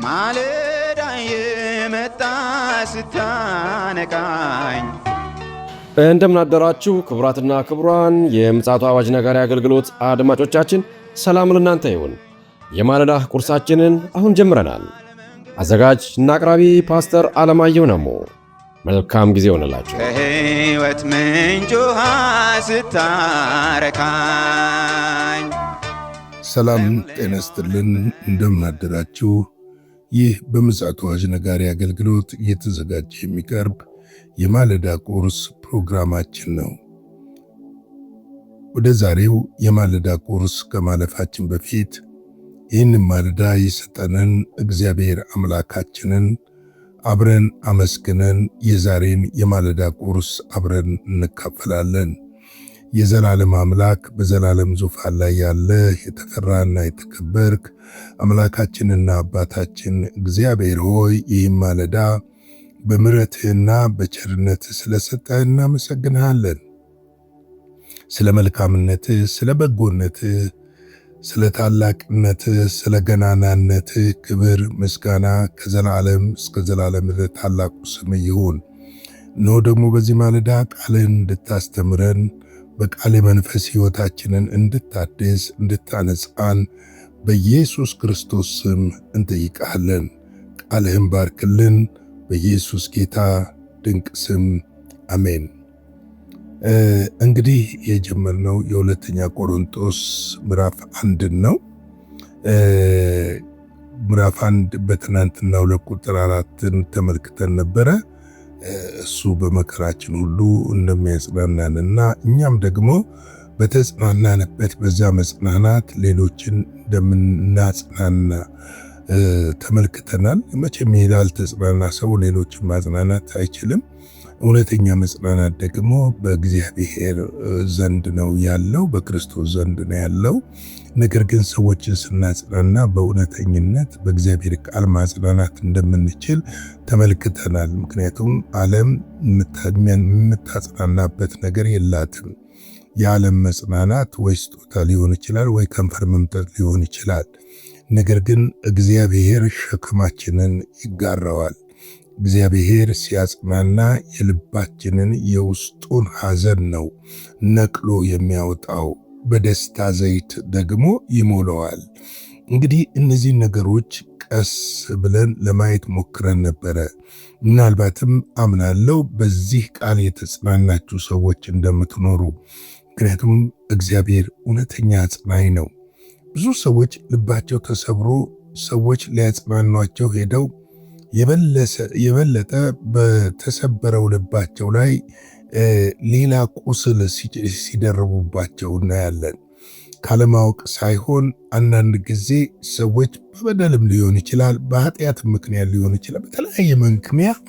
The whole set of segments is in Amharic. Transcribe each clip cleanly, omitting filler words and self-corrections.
ማለዳ የመጣ ስታነቃኝ። እንደምን አደራችሁ ክቡራትና ክቡራን የምፅዓቱ አዋጅ ነጋሪ አገልግሎት አድማጮቻችን፣ ሰላም ለእናንተ ይሁን። የማለዳ ቁርሳችንን አሁን ጀምረናል። አዘጋጅ እና አቅራቢ ፓስተር አለማየሁ ነሞ። መልካም ጊዜ ሆነላችሁ። ከሕይወት ምንጭ ውሃ ስታረካኝ። ሰላም ጤና ይስጥልን፣ እንደምን አደራችሁ። ይህ በምፅዓቱ አዋጅ ነጋሪ አገልግሎት እየተዘጋጀ የሚቀርብ የማለዳ ቁርስ ፕሮግራማችን ነው። ወደ ዛሬው የማለዳ ቁርስ ከማለፋችን በፊት ይህንን ማለዳ የሰጠንን እግዚአብሔር አምላካችንን አብረን አመስግነን የዛሬን የማለዳ ቁርስ አብረን እንካፈላለን። የዘላለም አምላክ በዘላለም ዙፋን ላይ ያለ የተፈራና የተከበርክ አምላካችንና አባታችን እግዚአብሔር ሆይ ይህም ማለዳ በምሕረትህና በቸርነትህ ስለሰጠህ እናመሰግንሃለን። ስለ መልካምነትህ፣ ስለ በጎነትህ፣ ስለ ታላቅነትህ፣ ስለ ገናናነትህ ክብር ምስጋና ከዘላለም እስከ ዘላለም ታላቁ ስም ይሁን። እነሆ ደግሞ በዚህ ማለዳ ቃልህን እንድታስተምረን በቃል መንፈስ ሕይወታችንን እንድታድስ እንድታነጻን በኢየሱስ ክርስቶስ ስም እንጠይቃለን። ቃልህን ባርክልን በኢየሱስ ጌታ ድንቅ ስም አሜን። እንግዲህ የጀመርነው የሁለተኛ ቆሮንቶስ ምዕራፍ 1 ነው። ምዕራፍ 1 በትናንትናው ቁጥር 4 ተመልክተን ነበረ። እሱ በመከራችን ሁሉ እንደሚያጽናናንና እኛም ደግሞ በተጽናናንበት በዛ መጽናናት ሌሎችን እንደምናጽናና ተመልክተናል። መቼም ያልተጽናና ሰው ሌሎችን ማጽናናት አይችልም። እውነተኛ መጽናናት ደግሞ በእግዚአብሔር ዘንድ ነው ያለው፣ በክርስቶስ ዘንድ ነው ያለው። ነገር ግን ሰዎችን ስናጽናና በእውነተኝነት በእግዚአብሔር ቃል ማጽናናት እንደምንችል ተመልክተናል። ምክንያቱም ዓለም የምታጽናናበት ነገር የላትም። የዓለም መጽናናት ወይ ስጦታ ሊሆን ይችላል፣ ወይ ከንፈር መምጠጥ ሊሆን ይችላል። ነገር ግን እግዚአብሔር ሸክማችንን ይጋራዋል። እግዚአብሔር ሲያጽናና የልባችንን የውስጡን ሐዘን ነው ነቅሎ የሚያወጣው፣ በደስታ ዘይት ደግሞ ይሞላዋል። እንግዲህ እነዚህ ነገሮች ቀስ ብለን ለማየት ሞክረን ነበረ። ምናልባትም አምናለሁ በዚህ ቃል የተጽናናችሁ ሰዎች እንደምትኖሩ። ምክንያቱም እግዚአብሔር እውነተኛ አጽናኝ ነው። ብዙ ሰዎች ልባቸው ተሰብሮ ሰዎች ሊያጽናኗቸው ሄደው የበለጠ በተሰበረው ልባቸው ላይ ሌላ ቁስል ሲደርቡባቸው እናያለን። ካለማወቅ ሳይሆን አንዳንድ ጊዜ ሰዎች በበደልም ሊሆን ይችላል፣ በኃጢአት ምክንያት ሊሆን ይችላል፣ በተለያየ ምክንያት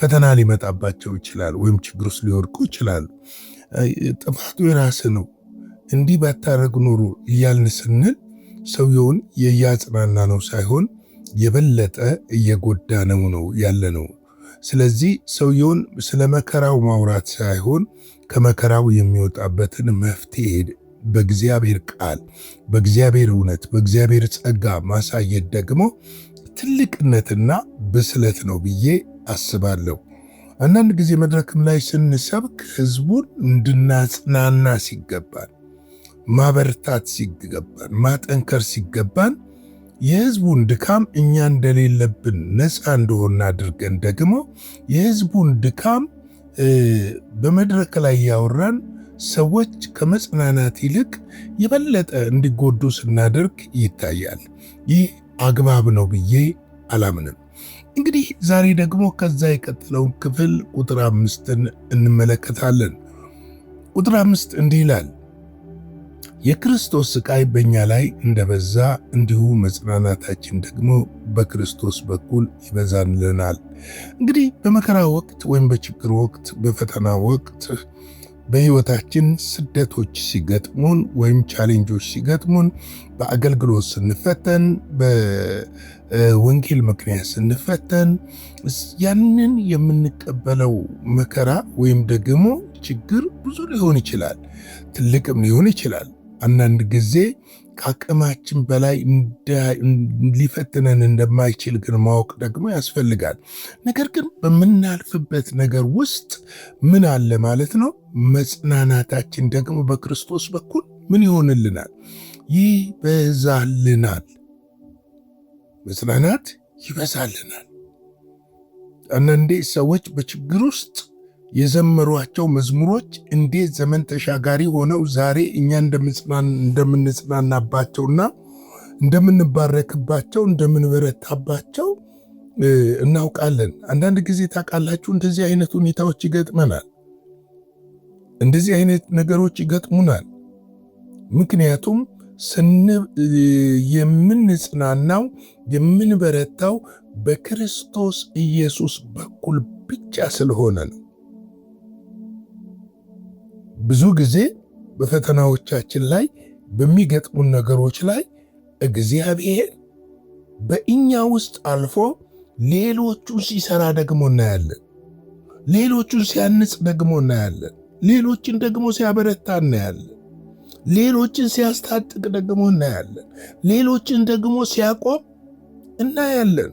ፈተና ሊመጣባቸው ይችላል፣ ወይም ችግር ውስጥ ሊወድቁ ይችላሉ። ጥፋቱ የራስ ነው፣ እንዲህ ባታረግ ኖሮ እያልን ስንል ሰውየውን እያጽናና ነው ሳይሆን የበለጠ እየጎዳ ነው ያለ ነው። ስለዚህ ሰውየውን ስለ መከራው ማውራት ሳይሆን ከመከራው የሚወጣበትን መፍትሄ በእግዚአብሔር ቃል፣ በእግዚአብሔር እውነት፣ በእግዚአብሔር ጸጋ ማሳየት ደግሞ ትልቅነትና ብስለት ነው ብዬ አስባለሁ። አንዳንድ ጊዜ መድረክም ላይ ስንሰብክ ህዝቡን እንድናጽናና ሲገባን፣ ማበርታት ሲገባን፣ ማጠንከር ሲገባን የህዝቡን ድካም እኛ እንደሌለብን ነፃ እንደሆነ አድርገን ደግሞ የህዝቡን ድካም በመድረክ ላይ ያወራን ሰዎች ከመጽናናት ይልቅ የበለጠ እንዲጎዱ ስናደርግ ይታያል። ይህ አግባብ ነው ብዬ አላምንም። እንግዲህ ዛሬ ደግሞ ከዛ የቀጠለውን ክፍል ቁጥር 5ን እንመለከታለን። ቁጥር 5 እንዲህ ይላል፣ የክርስቶስ ስቃይ በእኛ ላይ እንደበዛ እንዲሁ መጽናናታችን ደግሞ በክርስቶስ በኩል ይበዛልናል። እንግዲህ በመከራ ወቅት ወይም በችግር ወቅት፣ በፈተና ወቅት፣ በህይወታችን ስደቶች ሲገጥሙን ወይም ቻሌንጆች ሲገጥሙን፣ በአገልግሎት ስንፈተን፣ በወንጌል ምክንያት ስንፈተን፣ ያንን የምንቀበለው መከራ ወይም ደግሞ ችግር ብዙ ሊሆን ይችላል፣ ትልቅም ሊሆን ይችላል። አንዳንድ ጊዜ ከአቅማችን በላይ ሊፈትነን እንደማይችል ግን ማወቅ ደግሞ ያስፈልጋል። ነገር ግን በምናልፍበት ነገር ውስጥ ምን አለ ማለት ነው? መጽናናታችን ደግሞ በክርስቶስ በኩል ምን ይሆንልናል? ይበዛልናል። መጽናናት ይበዛልናል። አንዳንዴ ሰዎች በችግር ውስጥ የዘመሯቸው መዝሙሮች እንዴት ዘመን ተሻጋሪ ሆነው ዛሬ እኛ እንደምንጽናናባቸውና እንደምንባረክባቸው እንደምንበረታባቸው እናውቃለን። አንዳንድ ጊዜ ታውቃላችሁ እንደዚህ አይነት ሁኔታዎች ይገጥመናል። እንደዚህ አይነት ነገሮች ይገጥሙናል። ምክንያቱም የምንጽናናው የምንበረታው በክርስቶስ ኢየሱስ በኩል ብቻ ስለሆነ ነው። ብዙ ጊዜ በፈተናዎቻችን ላይ በሚገጥሙን ነገሮች ላይ እግዚአብሔር በእኛ ውስጥ አልፎ ሌሎቹን ሲሰራ ደግሞ እናያለን። ሌሎቹን ሲያንጽ ደግሞ እናያለን። ሌሎችን ደግሞ ሲያበረታ እናያለን። ሌሎችን ሲያስታጥቅ ደግሞ እናያለን። ሌሎችን ደግሞ ሲያቆም እናያለን።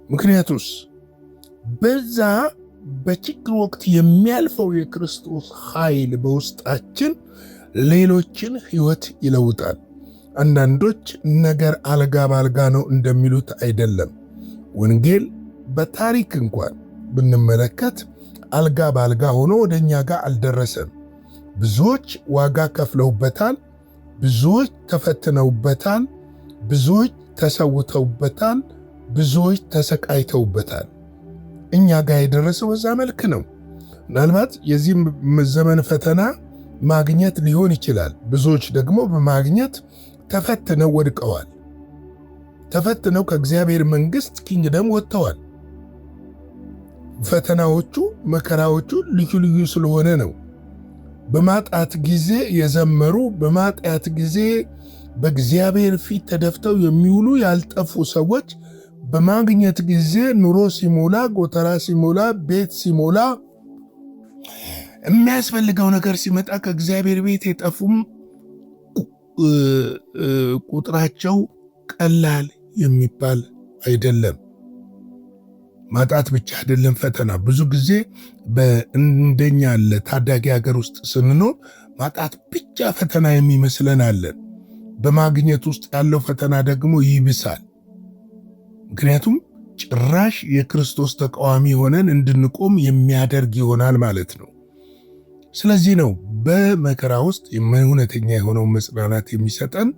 ምክንያቱስ በዛ በችግር ወቅት የሚያልፈው የክርስቶስ ኃይል በውስጣችን ሌሎችን ሕይወት ይለውጣል። አንዳንዶች ነገር አልጋ ባልጋ ነው እንደሚሉት አይደለም። ወንጌል በታሪክ እንኳን ብንመለከት አልጋ ባልጋ ሆኖ ወደ እኛ ጋር አልደረሰም። ብዙዎች ዋጋ ከፍለውበታል። ብዙዎች ተፈትነውበታል። ብዙዎች ተሰውተውበታል። ብዙዎች ተሰቃይተውበታል። እኛ ጋር የደረሰው በዛ መልክ ነው። ምናልባት የዚህ ዘመን ፈተና ማግኘት ሊሆን ይችላል። ብዙዎች ደግሞ በማግኘት ተፈትነው ወድቀዋል። ተፈትነው ከእግዚአብሔር መንግሥት ኪንግደም ወጥተዋል። ፈተናዎቹ መከራዎቹ ልዩ ልዩ ስለሆነ ነው። በማጣት ጊዜ የዘመሩ፣ በማጣት ጊዜ በእግዚአብሔር ፊት ተደፍተው የሚውሉ ያልጠፉ ሰዎች በማግኘት ጊዜ ኑሮ ሲሞላ፣ ጎተራ ሲሞላ፣ ቤት ሲሞላ፣ የሚያስፈልገው ነገር ሲመጣ ከእግዚአብሔር ቤት የጠፉም ቁጥራቸው ቀላል የሚባል አይደለም። ማጣት ብቻ አይደለም ፈተና። ብዙ ጊዜ እንደኛ ያለ ታዳጊ ሀገር ውስጥ ስንኖር ማጣት ብቻ ፈተና የሚመስለን አለን። በማግኘት ውስጥ ያለው ፈተና ደግሞ ይብሳል። ምክንያቱም ጭራሽ የክርስቶስ ተቃዋሚ ሆነን እንድንቆም የሚያደርግ ይሆናል ማለት ነው። ስለዚህ ነው በመከራ ውስጥ እውነተኛ የሆነው መጽናናት የሚሰጠን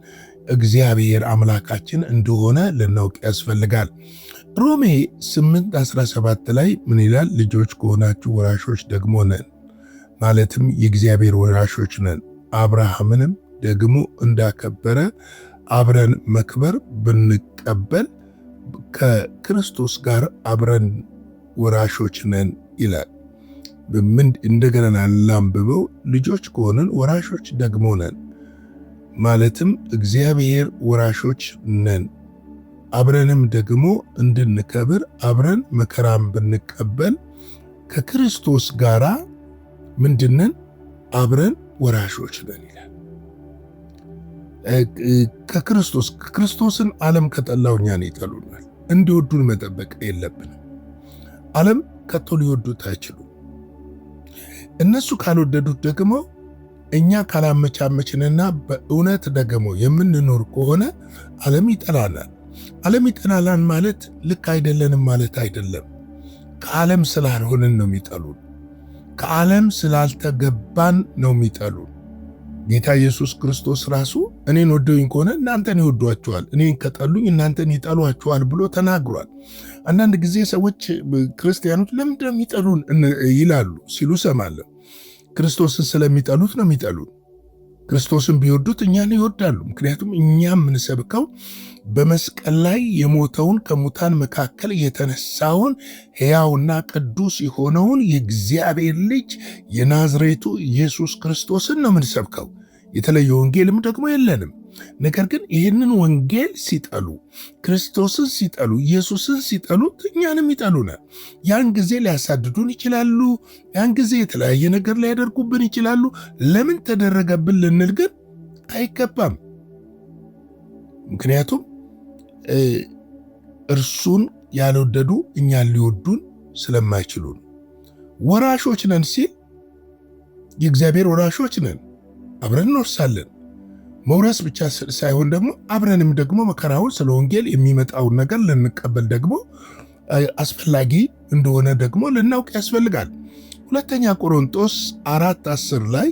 እግዚአብሔር አምላካችን እንደሆነ ልናውቅ ያስፈልጋል። ሮሜ 8:17 ላይ ምን ይላል? ልጆች ከሆናችሁ ወራሾች ደግሞ ነን፣ ማለትም የእግዚአብሔር ወራሾች ነን። አብርሃምንም ደግሞ እንዳከበረ አብረን መክበር ብንቀበል ከክርስቶስ ጋር አብረን ወራሾች ነን ይላል። እንደገና ላንብበው። ልጆች ከሆንን ወራሾች ደግሞ ነን፣ ማለትም እግዚአብሔር ወራሾች ነን። አብረንም ደግሞ እንድንከብር አብረን መከራም ብንቀበል ከክርስቶስ ጋር ምንድነን? አብረን ወራሾች ነን ይላል። ክርስቶስን ዓለም ከጠላው እኛን ይጠሉናል። እንዲወዱን መጠበቅ የለብንም። ዓለም ከቶ ሊወዱት አይችሉም። እነሱ ካልወደዱት ደግሞ እኛ ካላመቻመችንና በእውነት ደግሞ የምንኖር ከሆነ ዓለም ይጠላናል። ዓለም ይጠላናል ማለት ልክ አይደለንም ማለት አይደለም። ከዓለም ስላልሆንን ነው የሚጠሉን። ከዓለም ስላልተገባን ነው የሚጠሉን። ጌታ ኢየሱስ ክርስቶስ ራሱ እኔን ወደውኝ ከሆነ እናንተን ይወዷችኋል፣ እኔን ከጠሉኝ እናንተን ይጠሏችኋል ብሎ ተናግሯል። አንዳንድ ጊዜ ሰዎች ክርስቲያኖች ለምንድን ነው የሚጠሉን ይላሉ ሲሉ ሰማለሁ። ክርስቶስን ስለሚጠሉት ነው የሚጠሉን። ክርስቶስን ቢወዱት እኛን ይወዳሉ። ምክንያቱም እኛ የምንሰብከው በመስቀል ላይ የሞተውን ከሙታን መካከል የተነሳውን ሕያውና ቅዱስ የሆነውን የእግዚአብሔር ልጅ የናዝሬቱ ኢየሱስ ክርስቶስን ነው የምንሰብከው። የተለየ ወንጌልም ደግሞ የለንም። ነገር ግን ይህንን ወንጌል ሲጠሉ፣ ክርስቶስን ሲጠሉ፣ ኢየሱስን ሲጠሉት እኛንም ይጠሉናል። ያን ጊዜ ሊያሳድዱን ይችላሉ። ያን ጊዜ የተለያየ ነገር ሊያደርጉብን ይችላሉ። ለምን ተደረገብን ልንል ግን አይገባም። ምክንያቱም እርሱን ያልወደዱ እኛን ሊወዱን ስለማይችሉ ነው። ወራሾች ነን ሲል የእግዚአብሔር ወራሾች ነን፣ አብረን እንወርሳለን። መውረስ ብቻ ሳይሆን ደግሞ አብረንም ደግሞ መከራውን ስለ ወንጌል የሚመጣውን ነገር ልንቀበል ደግሞ አስፈላጊ እንደሆነ ደግሞ ልናውቅ ያስፈልጋል። ሁለተኛ ቆሮንቶስ 4:10 ላይ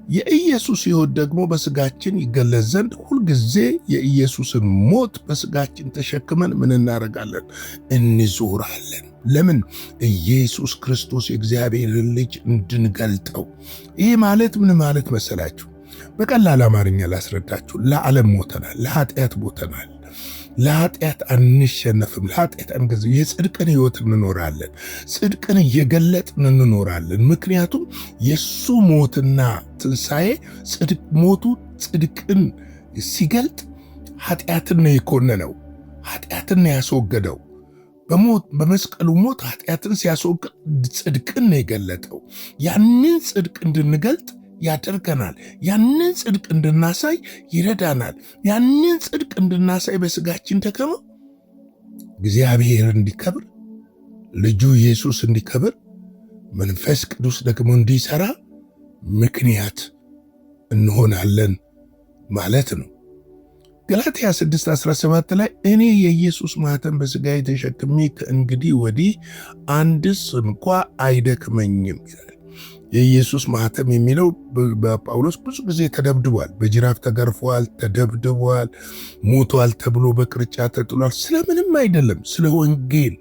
የኢየሱስ ሕይወት ደግሞ በስጋችን ይገለጽ ዘንድ ሁልጊዜ የኢየሱስን ሞት በስጋችን ተሸክመን ምን እናደርጋለን? እንዞራለን። ለምን? ኢየሱስ ክርስቶስ የእግዚአብሔርን ልጅ እንድንገልጠው። ይህ ማለት ምን ማለት መሰላችሁ? በቀላል አማርኛ ላስረዳችሁ። ለዓለም ሞተናል፣ ለኃጢአት ሞተናል። ለኃጢአት አንሸነፍም፣ ለኃጢአት አንገዛም። የጽድቅን ሕይወት እንኖራለን፣ ጽድቅን እየገለጥን እንኖራለን። ምክንያቱም የሱ ሞትና ትንሣኤ ሞቱ ጽድቅን ሲገልጥ ኃጢአትን ነው የኮነነው፣ ኃጢአትን ነው ያስወገደው። በመስቀሉ ሞት ኃጢአትን ሲያስወግድ ጽድቅን ነው የገለጠው። ያንን ጽድቅ እንድንገልጥ ያደርገናል። ያንን ጽድቅ እንድናሳይ ይረዳናል። ያንን ጽድቅ እንድናሳይ በስጋችን ደከመ እግዚአብሔር እንዲከብር፣ ልጁ ኢየሱስ እንዲከብር፣ መንፈስ ቅዱስ ደግሞ እንዲሰራ ምክንያት እንሆናለን ማለት ነው። ገላትያ 6:17 ላይ እኔ የኢየሱስ ማኅተም በሥጋዬ ተሸክሜ ከእንግዲህ ወዲህ አንድስ እንኳ አይደክመኝም ይላል። የኢየሱስ ማኅተም የሚለው በጳውሎስ ብዙ ጊዜ ተደብድቧል። በጅራፍ ተገርፏል፣ ተደብድቧል፣ ሞቷል ተብሎ በቅርጫ ተጥሏል። ስለምንም አይደለም፣ ስለ ወንጌል።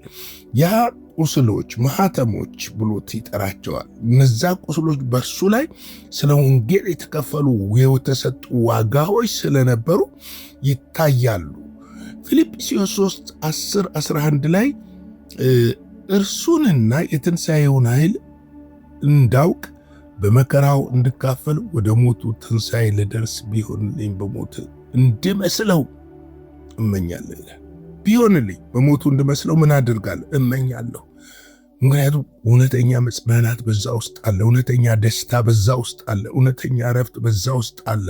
ያ ቁስሎች ማኅተሞች ብሎት ይጠራቸዋል። እነዛ ቁስሎች በእርሱ ላይ ስለ ወንጌል የተከፈሉ የተሰጡ ዋጋዎች ስለነበሩ ይታያሉ። ፊልጵስዩስ 3:10-11 ላይ እርሱንና የትንሣኤውን ኃይል እንዳውቅ በመከራው እንድካፈል ወደ ሞቱ ትንሣኤ ልደርስ ቢሆንልኝ በሞት እንድመስለው እመኛለሁ ይላል። ቢሆንልኝ በሞቱ እንድመስለው ምን አድርጋለሁ? እመኛለሁ። ምክንያቱም እውነተኛ መጽናናት በዛ ውስጥ አለ። እውነተኛ ደስታ በዛ ውስጥ አለ። እውነተኛ ረፍት በዛ ውስጥ አለ።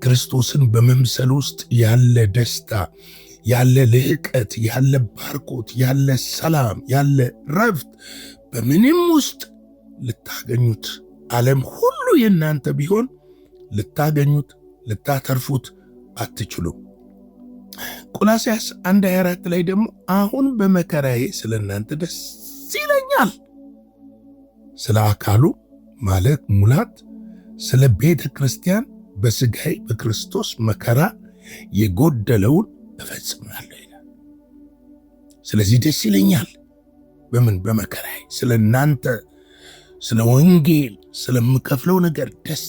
ክርስቶስን በመምሰል ውስጥ ያለ ደስታ፣ ያለ ልህቀት፣ ያለ ባርኮት፣ ያለ ሰላም፣ ያለ ረፍት በምንም ውስጥ ልታገኙት፣ ዓለም ሁሉ የእናንተ ቢሆን ልታገኙት፣ ልታተርፉት አትችሉም። ቆላስይስ 1:24 ላይ ደግሞ አሁን በመከራዬ ስለ እናንተ ደስ ይለኛል። ስለ አካሉ ማለት ሙላት፣ ስለ ቤተ ክርስቲያን በሥጋዬ በክርስቶስ መከራ የጎደለውን እፈጽማለሁ ይላል። ስለዚህ ደስ ይለኛል። በምን? በመከራዬ ስለ እናንተ፣ ስለ ወንጌል ስለምከፍለው ነገር ደስ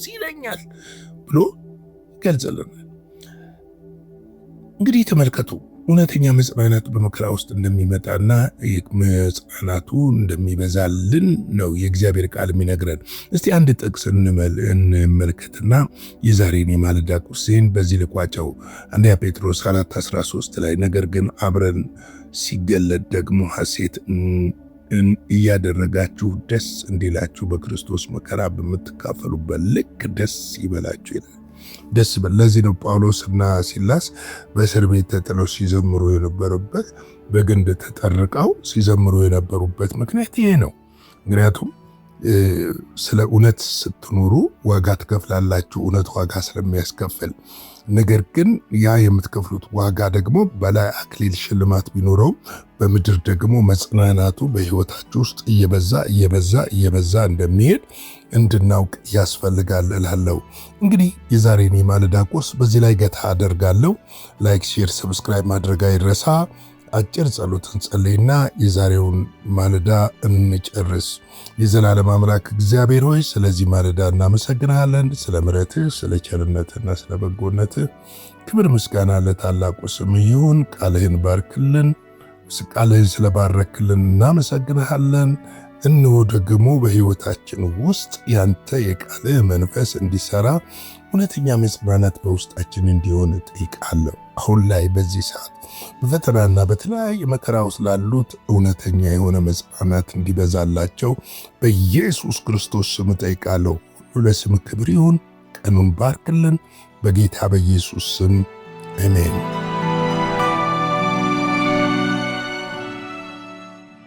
ይለኛል ብሎ ይገልጽልናል። እንግዲህ ተመልከቱ፣ እውነተኛ መጽናናት በመከራ ውስጥ እንደሚመጣና መጽናናቱ እንደሚበዛልን ነው የእግዚአብሔር ቃል የሚነግረን። እስቲ አንድ ጥቅስ እንመልከትና የዛሬን የማለዳ ቁርሴን በዚህ ልቋጨው። 1 ጴጥሮስ 4:13 ላይ ነገር ግን አብረን ሲገለጥ ደግሞ ሐሴት እያደረጋችሁ ደስ እንዲላችሁ በክርስቶስ መከራ በምትካፈሉበት ልክ ደስ ይበላችሁ ይላል። ደስ ይበል። ለዚህ ነው ጳውሎስና ሲላስ በእስር ቤት ተጥለው ሲዘምሩ የነበሩበት፣ በግንድ ተጠርቀው ሲዘምሩ የነበሩበት ምክንያት ይሄ ነው። ምክንያቱም ስለ እውነት ስትኖሩ ዋጋ ትከፍላላችሁ፣ እውነት ዋጋ ስለሚያስከፍል። ነገር ግን ያ የምትከፍሉት ዋጋ ደግሞ በላይ አክሊል ሽልማት ቢኖረውም በምድር ደግሞ መጽናናቱ በሕይወታችሁ ውስጥ እየበዛ እንደሚሄድ እንድናውቅ ያስፈልጋል እላለሁ። እንግዲህ የዛሬን የማለዳ ቁርስ በዚህ ላይ ገታ አደርጋለሁ። ላይክ፣ ሼር፣ ሰብስክራይብ ማድረግ አይረሳ። አጭር ጸሎት እንጸልይና የዛሬውን ማለዳ እንጨርስ። የዘላለም አምላክ እግዚአብሔር ሆይ ስለዚህ ማለዳ እናመሰግናለን። ስለ ምሕረትህ፣ ስለ ቸርነትህና ስለ በጎነትህ ክብር ምስጋና ለታላቁ ስም ይሁን። ቃልህን ባርክልን። ቃልህን ስለባረክልን እናመሰግንሃለን። እንሆ ደግሞ በሕይወታችን ውስጥ ያንተ የቃልህ መንፈስ እንዲሰራ እውነተኛ መጽናናት በውስጣችን እንዲሆን ጠይቃለሁ። አሁን ላይ በዚህ ሰዓት በፈተናና በተለያየ መከራ ውስጥ ላሉት እውነተኛ የሆነ መጽናናት እንዲበዛላቸው በኢየሱስ ክርስቶስ ስም ጠይቃለሁ። ሁሉ ለስም ክብር ይሁን። ቀኑን ባርክልን። በጌታ በኢየሱስ ስም አሜን።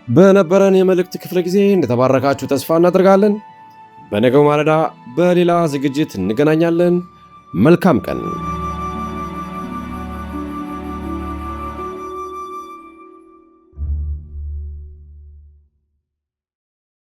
በነበረን የመልእክት ክፍለ ጊዜ እንደተባረካችሁ ተስፋ እናደርጋለን። በነገው ማለዳ በሌላ ዝግጅት እንገናኛለን። መልካም ቀን